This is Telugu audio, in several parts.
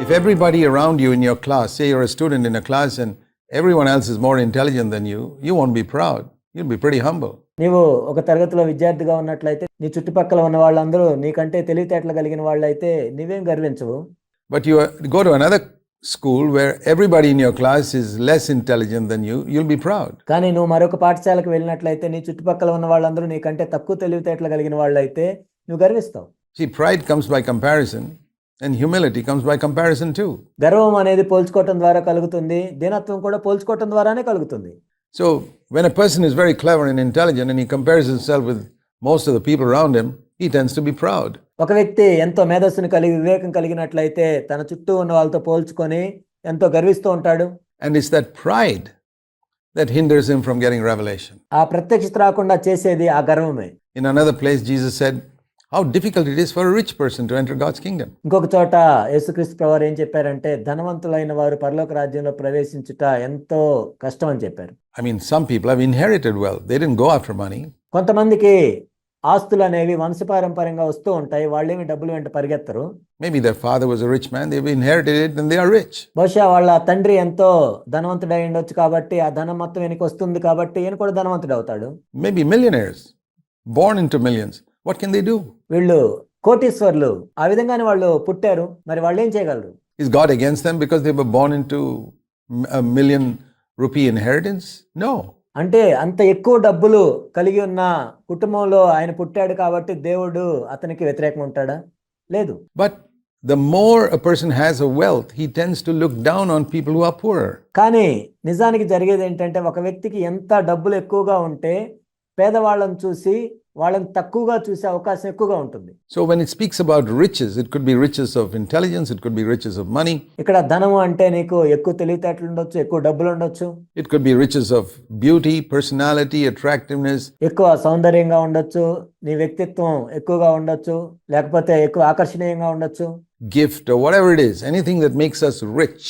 If everybody around you in your class, say you're a student in a class and everyone else is more intelligent than you, you won't be proud. You'll be pretty humble. నీవు ఒక తరగతిలో విద్యార్థిగా ఉన్నట్లయితే నీ చుట్టుపక్కల ఉన్న వాళ్ళందరూ నీకంటే తెలివితేటలు కలిగిన వాళ్ళైతే నీవేం గర్వించవు. But you go to another school where everybody in your class is less intelligent than you, you'll be proud. కానీ నువ్వు మరొక పాఠశాలకు వెళ్ళినట్లయితే నీ చుట్టుపక్కల ఉన్న వాళ్ళందరూ నీకంటే తక్కువ తెలివితేటలు కలిగిన వాళ్ళైతే నువ్వు గర్విస్తావు. See, pride comes by comparison and humility comes by comparison too. గర్వం అనేది పోల్చుకోవటం ద్వారా కలుగుతుంది, దీనత్వం కూడా పోల్చుకోవటం ద్వారానే కలుగుతుంది. So when a person is very clever and intelligent and he compares himself with most of the people around him, he tends to be proud. ఒక వ్యక్తి ఎంతో మేధస్సును కలిగి వివేకం కలిగినట్లయితే తన చుట్టూ ఉన్న వాళ్ళతో పోల్చుకొని ఎంతో గర్విస్తూ ఉంటాడు. And it's that pride that hinders him from getting revelation. ఆ ప్రత్యక్షత రాకుండా చేసేది ఆ గర్వమే. In another place, Jesus said, how difficult it is for a rich person to enter God's kingdom. ఇంకొక చోట యేసుక్రీస్తు ప్రభువారు ఏం చెప్పారంటే ధనవంతులైన వారు పరలోక రాజ్యంలో ప్రవేశించుట ఎంతో కష్టం అని చెప్పారు. I mean, some people have inherited wealth. They didn't go after money. కొంతమందికి ఆస్తులు అనేవి వంశపారంపర్యంగా వస్తూ ఉంటాయి, వాళ్ళేమి డబ్బులు వెంట పరిగెత్తరు. Maybe their father was a rich man, they've inherited it and they are rich. బహుశా వాళ్ళ తండ్రి ఎంతో ధనవంతుడై ఉండొచ్చు కాబట్టి ఆ ధనం మొత్తం ఈయనకి వస్తుంది కాబట్టి ఈయన కూడా ధనవంతుడు అవుతాడు. Maybe millionaires, born into millions. What can they do? వీళ్ళు కోటీశ్వర్లు, ఆ విధంగానే వాళ్ళు పుట్టారు, మరి వాళ్ళు ఏం చేయగలరు? Is God against them because they were born into a million rupee inheritance? No. అంటే అంత ఎక్కువ డబ్బులు కలిగి ఉన్న కుటుంబంలో ఆయన పుట్టాడు కాబట్టి దేవుడు అతనికి వ్యతిరేకం ఉంటాడా? లేదు. But the more a person has a wealth, he tends to look down on people who are poorer. కానీ నిజానికి జరిగేది ఏంటంటే ఒక వ్యక్తికి ఎంత డబ్బులు ఎక్కువగా ఉంటే పేదవాళ్ళని చూసి వాళ్ళని తక్కువగా చూసే అవకాశం ఎక్కువగా ఉంటుంది. So when it speaks about riches, it could be riches of intelligence, it could be riches of money. ఇక్కడ ధనము అంటే నీకు ఎక్కువ తెలివితేటలు ఉండొచ్చు, ఎక్కువ డబ్బులు ఉండొచ్చు. It could be riches of beauty, personality, attractiveness. ఎక్కువ సౌందర్యంగా ఉండొచ్చు, నీ వ్యక్తిత్వం ఎక్కువగా ఉండొచ్చు, లేకపోతే ఎక్కువ ఆకర్షణీయంగా ఉండొచ్చు. Gift or whatever it is, anything that makes us rich.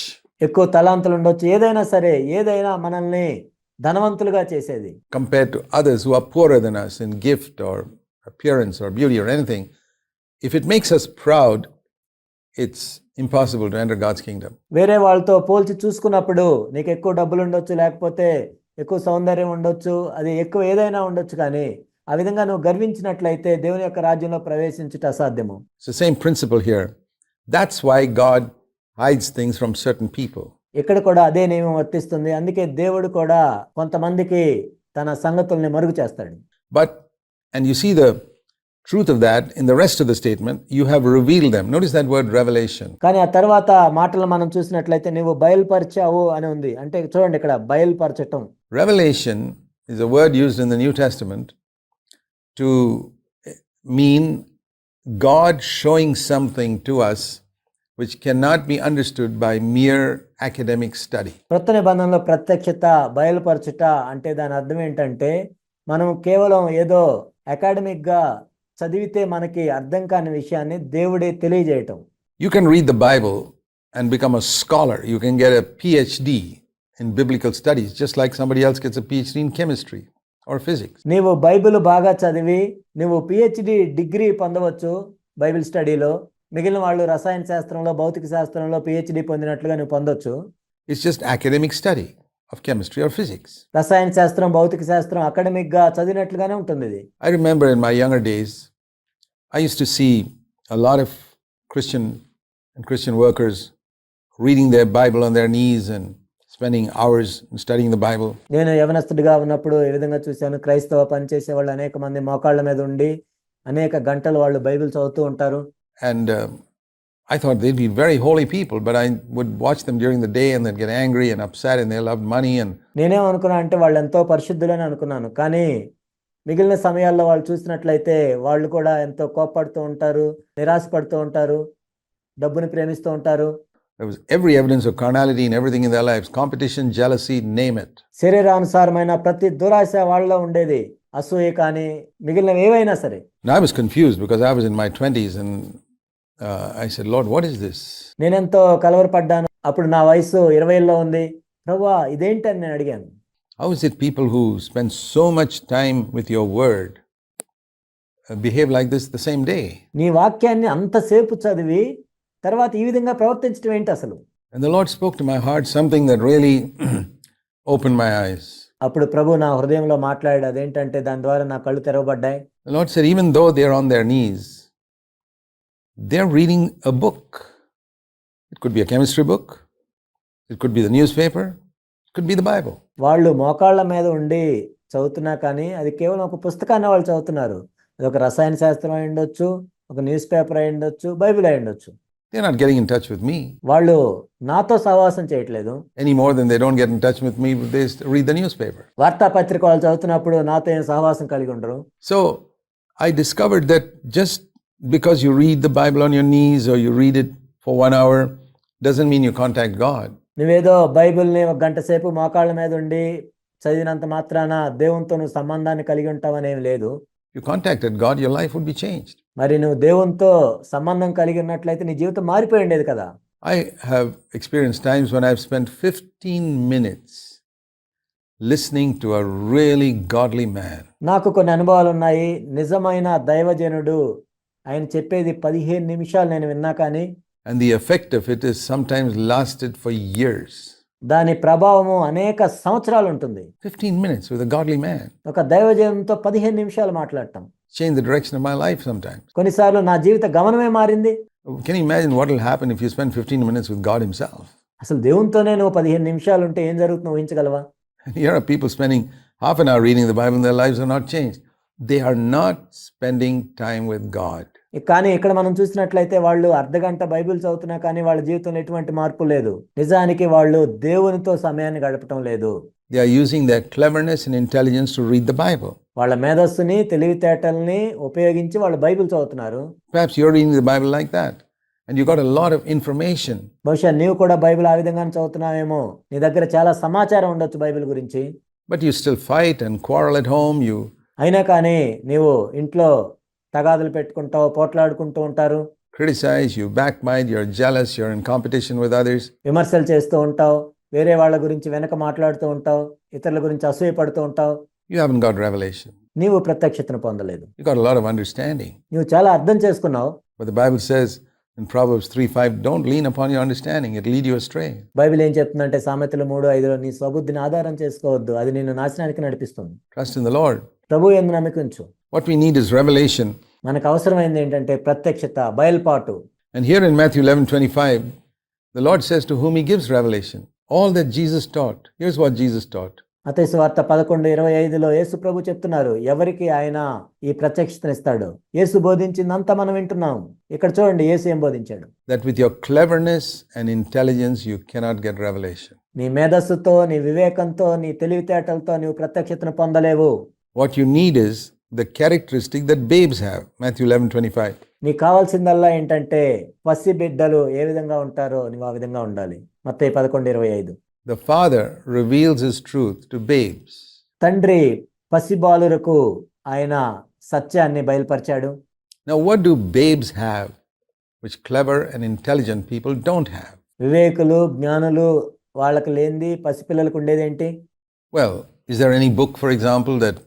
ఎక్కువ తలాంతులు ఉండొచ్చు, ఏదైనా సరే, ఏదైనా మనల్ని ధనవంతులుగా చేసేది. Compared to others who are poorer than us in gift or appearance or beauty or anything, if it makes us proud, it's impossible to enter God's kingdom. వేరే వాళ్ళతో పోల్చి చూసుకున్నప్పుడు నీకు ఎక్కువ డబ్బులు ఉండొచ్చు, లేకపోతే ఎక్కువ సౌందర్యం ఉండొచ్చు, అది ఎక్కువ ఏదైనా ఉండొచ్చు, కానీ ఆ విధంగా నువ్వు గర్వించినట్లయితే దేవుని యొక్క రాజ్యంలో ప్రవేశించుట అసాధ్యము. It's the same principle here. That's why God hides things from certain people. ఇక్కడ కూడా అదే నియమం వర్తిస్తుంది. అందుకే దేవుడు కూడా కొంతమందికి తన సంగతుల్ని మరుగు చేస్తాడు. But, and you see the truth of that in the rest of the statement, you have revealed them. Notice that word revelation. కానీ ఆ తర్వాత మాటలు మనం చూసినట్లయితే నువ్వు బయలుపరిచావు అని ఉంది. అంటే చూడండి ఇక్కడ బయలుపరచటం. Revelation is a word used in the New Testament to mean God showing something to us which cannot be understood by mere academic study. కొత్త నిబంధనలో ప్రత్యక్షత, బయలుపరచుట అంటే దాని అర్థం ఏంటంటే మనం కేవలం ఏదో అకాడమిక్ గా చదివితే మనకి అర్థం కాని విషయాన్ని దేవుడే తెలియజేయటం. You can read the Bible and become a scholar. You can get a PhD in biblical studies just like somebody else gets a PhD in chemistry or physics. నీవు బైబిల్ బాగా చదివి నువ్వు PhD డిగ్రీ పొందవచ్చు బైబిల్ స్టడీలో, మిగిలిన వాళ్ళు రసాయన శాస్త్రంలో, భౌతిక శాస్త్రంలో PhD పొందినట్లుగా నువ్వు పొందొచ్చు. It's just academic study of chemistry or physics. రసాయన శాస్త్రం, భౌతిక శాస్త్రం అకాడమిక్ గా చదివినట్లుగానే ఉంటుంది ఇది. I remember in my younger days, I used to see a lot of Christian workers reading their Bible on their knees and spending hours studying the Bible. నేను యవనస్తుడిగా ఉన్నప్పుడు ఈ విధంగా చూశాను. క్రైస్తవ పనిచేసే వాళ్ళు అనేక మంది మోకాళ్ళ మీద ఉండి అనేక గంటలు వాళ్ళు బైబిల్ చదువుతూ ఉంటారు. And I thought they'd be very holy people, but I would watch them during the day and then get angry and upset and they loved money and నేనేమనుకున్నా అంటే వాళ్ళు ఎంతో పరిశుద్ధులని అనుకున్నాను. కానీ మిగిలిన సమయాల్లో వాళ్ళు చూసినట్లయితే వాళ్ళు కూడా ఎంతో కోపపడుతూ ఉంటారు, నిరాశపడుతూ ఉంటారు, డబ్బుని ప్రేమిస్తూ ఉంటారు. There was every evidence of carnality in everything in their lives, competition, jealousy, name it. శరీరానుసారమైన ప్రతి దురాశ వాళ్ళలో ఉండేది, అసూయ కానీ మిగిలినవి ఏవైనా సరే. Now I was confused because I was in my 20s and I said, Lord, what is this? నేనెంతో కలవరపడ్డాను. అప్పుడు నా వయసు 20లో ఉంది. ప్రభువా ఇదేంటని నేను అడిగాను. How is it people who spend so much time with your word behave like this the same day? నీ వాక్యాన్ని అంతసేపు చదివి తర్వాత ఈ విధంగా ప్రవర్తించడం ఏంటి అసలు? And the Lord spoke to my heart something that really opened my eyes. అప్పుడు ప్రభు నా హృదయంలో మాట్లాడాడు. అదేంటంటే దాని ద్వారా నా కళ్ళు తెరవబడ్డాయి. The Lord said, even though they're on their knees, they're reading a book. It could be a chemistry book. It could be the newspaper. It could be the Bible. వాళ్ళు మోకాళ్ళ మీద ఉండి చదువుతున్నా కానీ అది కేవలం ఒక పుస్తకాన్ని వాళ్ళు చదువుతున్నారు. అది ఒక రసాయన శాస్త్రం అయి ఉండొచ్చు, ఒక న్యూస్ పేపర్ అయి ఉండొచ్చు, బైబిల్ అయి ఉండొచ్చు. They're not getting in touch with me వాళ్ళు నాతో సహవాసం చేయట్లేదు. any more than they don't get in touch with me if they read the newspaper. వార్తాపత్రిక వాళ్ళు చదువుతున్నప్పుడు నాతో ఏం సహవాసం కలిగి ఉండరు. So I discovered that just because you read the Bible on your knees or you read it for 1 hour doesn't mean you contact God. నువ్వేదో బైబిల్ని ఒక గంట సేపు మోకాళ్ళ మీద ఉండి చదివినంత మాత్రాన దేవునితో నువ్వు సంబంధాన్ని కలిగి ఉంటావని ఏం లేదు. If you contacted God, your life would be changed. మరి నువ్వు దేవునితో సంబంధం కలిగి ఉన్నట్లయితే నీ జీవితం మారిపోయి ఉండేది కదా. I have experienced times when I've spent 15 minutes listening to a really godly man. నాకు కొన్ని అనుభవాలు ఉన్నాయి. నిజమైన దైవజనుడు ఆయన చెప్పేది 15 నిమిషాలు నేను విన్నా కానీ And the effect of it is sometimes lasted for years. దాని ప్రభావము అనేక సంవత్సరాలు ఉంటుంది. 15 minutes with a godly man ఒక దైవజనుడితో 15 నిమిషాలు మాట్లాడటం changed the direction of my life sometimes. కొన్నిసార్లు నా జీవిత గమనమే మారింది. Can you imagine what will happen if you spend 15 minutes with God himself? అసలు దేవునితోనే నువ్వు 15 నిమిషాలు ఉంటే ఏం జరుగుతుందో ఊహించగలవా? Here are people spending half an hour reading the Bible and their lives are not changed. They are not spending time with God. కానీ ఇక్కడ మనం చూసినట్లయితే వాళ్ళు అర్ధగంట బైబిల్ చదువుతున్నా కానీ వాళ్ళ జీవితంలో ఎటువంటి మార్పు లేదు. నిజానికి వాళ్ళు దేవునితో సమయాన్ని గడపటం లేదు. They are using their cleverness and intelligence to read the Bible. వాళ్ళ మేధస్సుని తెలివితేటల్ని ఉపయోగించి వాళ్ళు బైబిల్ చదువుతున్నారు. Perhaps you're reading the Bible like that and you got a lot of information. బహుశా నీవు కూడా బైబిల్ ఆ విధంగానే చదువుతున్నావేమో. నీ దగ్గర చాలా సమాచారం ఉండొచ్చు బైబిల్ గురించి. But you still fight and quarrel at home. అయినా కానీ నీవు ఇంట్లో తగాదులు పెట్టుకుంటావు, పోట్లాడుకుంటూ ఉంటారు. Criticize, you backbite, you're jealous, you're in competition with others. విమర్శలు చేస్తూ ఉంటావు, వేరే వాళ్ళ గురించి వెనక మాట్లాడుతూ ఉంటావు, ఇతరుల గురించి అసూయపడుతూ ఉంటావు. You haven't got revelation. నీవు ప్రత్యక్షతను పొందలేదు. You got a lot of understanding. నువ్వు చాలా అర్థం చేసుకున్నావు. But the Bible says in Proverbs 3:5, don't lean upon your understanding, it'll lead you astray. Bible ఏం చెప్తుందంటే సామెతలు 3:5లో నీ స్వబుద్ధిని ఆధారం చేసుకోవద్దు, అది నిన్ను నాశనానికి నడిపిస్తుంది. Trust in the Lord. ప్రభువు యందు నమ్మిక ఉంచు. What we need is revelation. మనకు అవసరమైంది ఏంటంటే ప్రత్యక్షత, బయలుపాటు. And here in Matthew 11:25, the Lord says to whom he gives revelation, all that Jesus taught. Here's what Jesus taught. మత్తయి సువార్త 11:25లో యేసు ప్రభు చెప్తున్నారు ఎవరికి ఆయన ఈ ప్రత్యక్షతనిస్తాడు. యేసు బోధించిందంతా మనం వింటున్నాం. ఇక్కడ చూడండి యేసు ఏం బోధించాడు. That with your cleverness and intelligence you cannot get revelation. నీ మేధస్సుతో, నీ వివేకంతో, నీ తెలివితేటలతో నీవు ప్రత్యక్షతను పొందలేవు. What you need is the characteristic that babes have. Matthew 11:25. నీకు కావాల్సిందల్లా ఏంటంటే పసి బిడ్డలు ఏ విధంగా ఉంటారో నీవు ఆ విధంగా ఉండాలి. మత్తయి 11:25. The Father reveals his truth to babes. తండ్రి పసిబాలురకు ఆయన సత్యాన్ని బయలుపరిచాడు. Now what do babes have which clever and intelligent people don't have? వివేకులు, జ్ఞానులు వాళ్ళకి లేనిది పసిపిల్లలకు ఉండేదేంటి? Well, is there any book, for example, that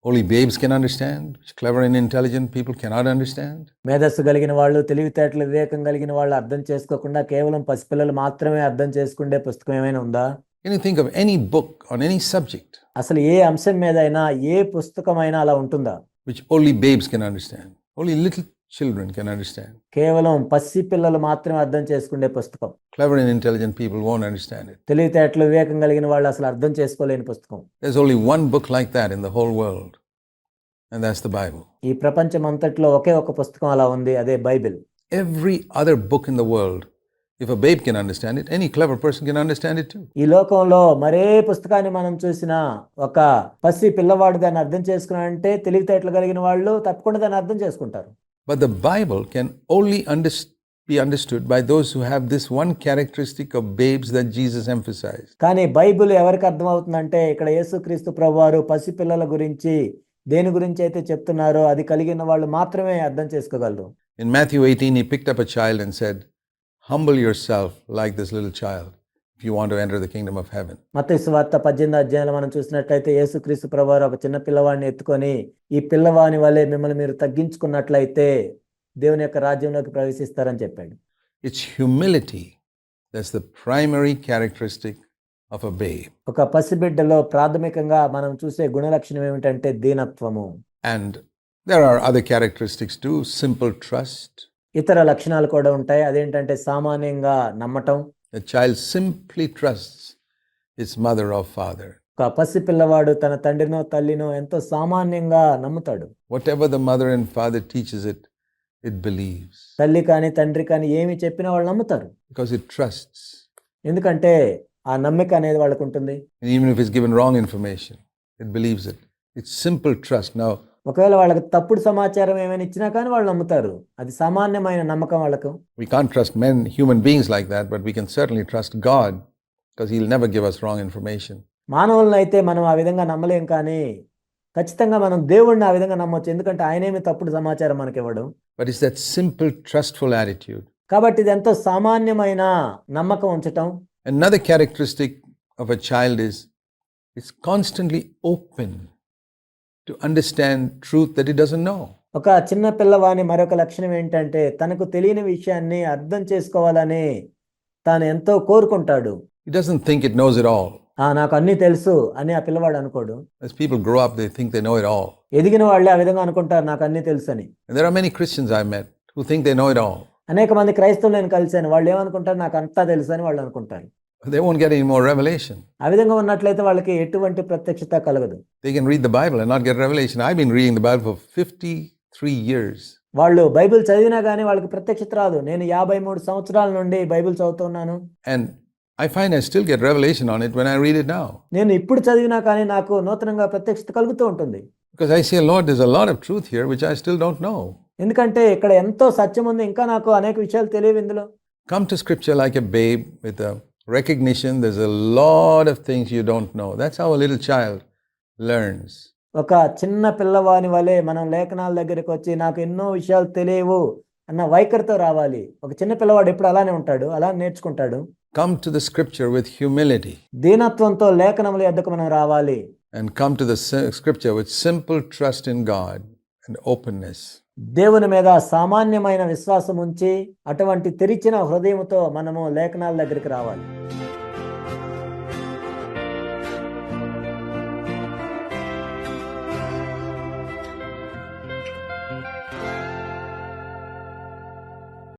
only babes can understand, which clever and intelligent people cannot understand? మేధస్సు కలిగిన వాళ్ళు, తెలివితేటలు, వివేకం కలిగిన వాళ్ళు అర్థం చేసుకోకుండా కేవలం పసిపిల్లలు మాత్రమే అర్థం చేసుకునే పుస్తకం ఏమైనా ఉందా? Can you think of any book on any subject అసలు ఏ అంశం మీద అయినా, ఏ పుస్తకమైనా అలా ఉంటుందా? which only babes can understand? Only little children can understand. కేవలం పసి పిల్లలు మాత్రమే అర్థం చేసుకునే పుస్తకం. Clever and intelligent people won't understand it. తెలివితేటలు, వివేకం కలిగిన వాళ్ళు అసలు అర్థం చేసుకోలేని పుస్తకం. There's only one book like that in the whole world, and that's the Bible. ఈ ప్రపంచం అంతట్లో ఒకే ఒక పుస్తకం అలా ఉంది, అదే Bible. Every other book in the world, if a babe can understand it, any clever person can understand it too. ఈ లోకంలో మరే పుస్తకాన్ని మనం చూసినా ఒక పసి పిల్లవాడు దాన్ని అర్థం చేసుకున్నాడంటే తెలివితేటలు కలిగిన వాళ్ళు తప్పకుండా దాన్ని అర్థం చేసుకుంటారు. But the Bible can only be understood by those who have this one characteristic of babes that Jesus emphasized. కానీ బైబిల్ ఎవరికి అర్థమవుతుందంటే ఇక్కడ యేసుక్రీస్తు ప్రభువారు పసి పిల్లల గురించి దేని గురించి అయితే చెప్తున్నారో అది కలిగిన వాళ్ళు మాత్రమే అర్థం చేసుకోగలరు. In Matthew 18, he picked up a child and said, humble yourself like this little child if you want to enter the kingdom of heaven. మత్తయి సువార్త 18 మనం చూసినట్లయితే యేసుక్రీస్తు ప్రభువారు ఒక చిన్న పిల్లవాడిని ఎత్తుకొని ఈ పిల్లవాని వలె మిమ్మల్ని మీరు తగ్గించుకున్నట్లయితే దేవుని యొక్క రాజ్యంలోకి ప్రవేశిస్తారని చెప్పాడు. It's humility that's the primary characteristic of a babe. ఒక పసిబిడ్డలో ప్రాథమికంగా మనం చూసే గుణలక్షణం ఏమిటంటే దీనత్వము. And there are other characteristics too. Simple trust. ఇతర లక్షణాలు కూడా ఉంటాయి. అదేంటంటే సామాన్యంగా నమ్మటం. The child simply trusts its mother or father. ఒక పసి పిల్లవాడు తన తండ్రినో తల్లినో ఎంతో సామాన్యంగా నమ్ముతాడు. Whatever the mother and father teaches it, it believes. తల్లి కానీ తండ్రి కానీ ఏమి చెప్పినా వాళ్ళు నమ్ముతారు. Because it trusts. ఎందుకంటే ఆ నమ్మిక అనేది వాళ్ళకు ఉంటుంది. And even if it's given wrong information, it believes it. It's simple trust. Now, ఒకవేళ వాళ్ళకి తప్పుడు సమాచారం ఏమైనా ఇచ్చినా కానీ వాళ్ళు నమ్ముతారు. అది సామాన్యమైన నమ్మకం వాళ్ళకు. we can't trust human beings like that, but we can certainly trust God because He'll never give us wrong information. మానవులను అయితే మనం ఆ విధంగా నమ్మలేం, కానీ ఖచ్చితంగా మనం దేవుడిని ఆ విధంగా నమ్మొచ్చు. ఎందుకంటే ఆయనేమి తప్పుడు సమాచారం మనకి ఇవ్వడు. But it's that simple, trustful attitude. కాబట్టి ఇది ఎంతో సామాన్యమైన నమ్మకం ఉంచటం. Another characteristic of a child is it's constantly open to understand truth that it doesn't know. ఒక చిన్న పిల్లవాని మరొక లక్షణం ఏంటంటే తనకు తెలియని విషయాన్ని అర్థం చేసుకోవాలని తాను ఎంతో కోరుకుంటాడు. He doesn't think it knows it all. నాకు అన్నీ తెలుసు అని ఆ పిల్లవాడు అనుకోడు. As people grow up, they think they know it all. ఎదిగిన వాళ్ళే ఆ విధంగా అనుకుంటారు, నాకు అన్నీ తెలుసు అని. And there are many Christians I met who think they know it all. అనేక మంది క్రైస్తవులు నేను కలిశాను, వాళ్ళు ఏమనుకుంటారు, నాకు అంతా తెలుసు అని వాళ్ళు అనుకుంటారు. They won't get any more revelation. ఆ విధంగా ఉన్నట్లయితే వాళ్ళకి ఎటువంటి ప్రత్యక్షత కలగదు. They can read the Bible and not get revelation. I've been reading the Bible for 53 years. వాళ్ళు బైబిల్ చదివినా కానీ వాళ్ళకి ప్రత్యక్షత రాదు. నేను 53 సంవత్సరాల నుండి బైబిల్ చదువుతున్నాను. And I find I still get revelation on it when I read it now. నేను ఇప్పుడు చదివినా కానీ నాకు నూతనంగా ప్రత్యక్షత కలుగుతూ ఉంటుంది. Because I say, Lord, there's a lot of truth here which I still don't know. ఎందుకంటే ఇక్కడ ఎంతో సత్యం ఉంది, ఇంకా నాకు అనేక విషయాలు తెలియవు ఇందులో. Come to scripture like a babe with a recognition there's a lot of things you don't know. That's how a little child learns. ఒక చిన్న పిల్లవాని వలె మనం లేఖనాల దగ్గరికి వచ్చి నాకు ఎన్నో విషయాలు తెలియవు అన్న వైఖరితో రావాలి. ఒక చిన్న పిల్లవాడు ఎప్పుడు అలానే ఉంటాడు, అలా నేర్చుకుంటాడు. Come to the scripture with humility. దీనత్వంతో లేఖనముల యొద్దకు మనం రావాలి. And come to the scripture with simple trust in God and openness. దేవుని మీద సామాన్యమైన విశ్వాసం ఉంచి అటువంటి తెరిచిన హృదయంతో మనము లేఖనాల దగ్గరికి రావాలి.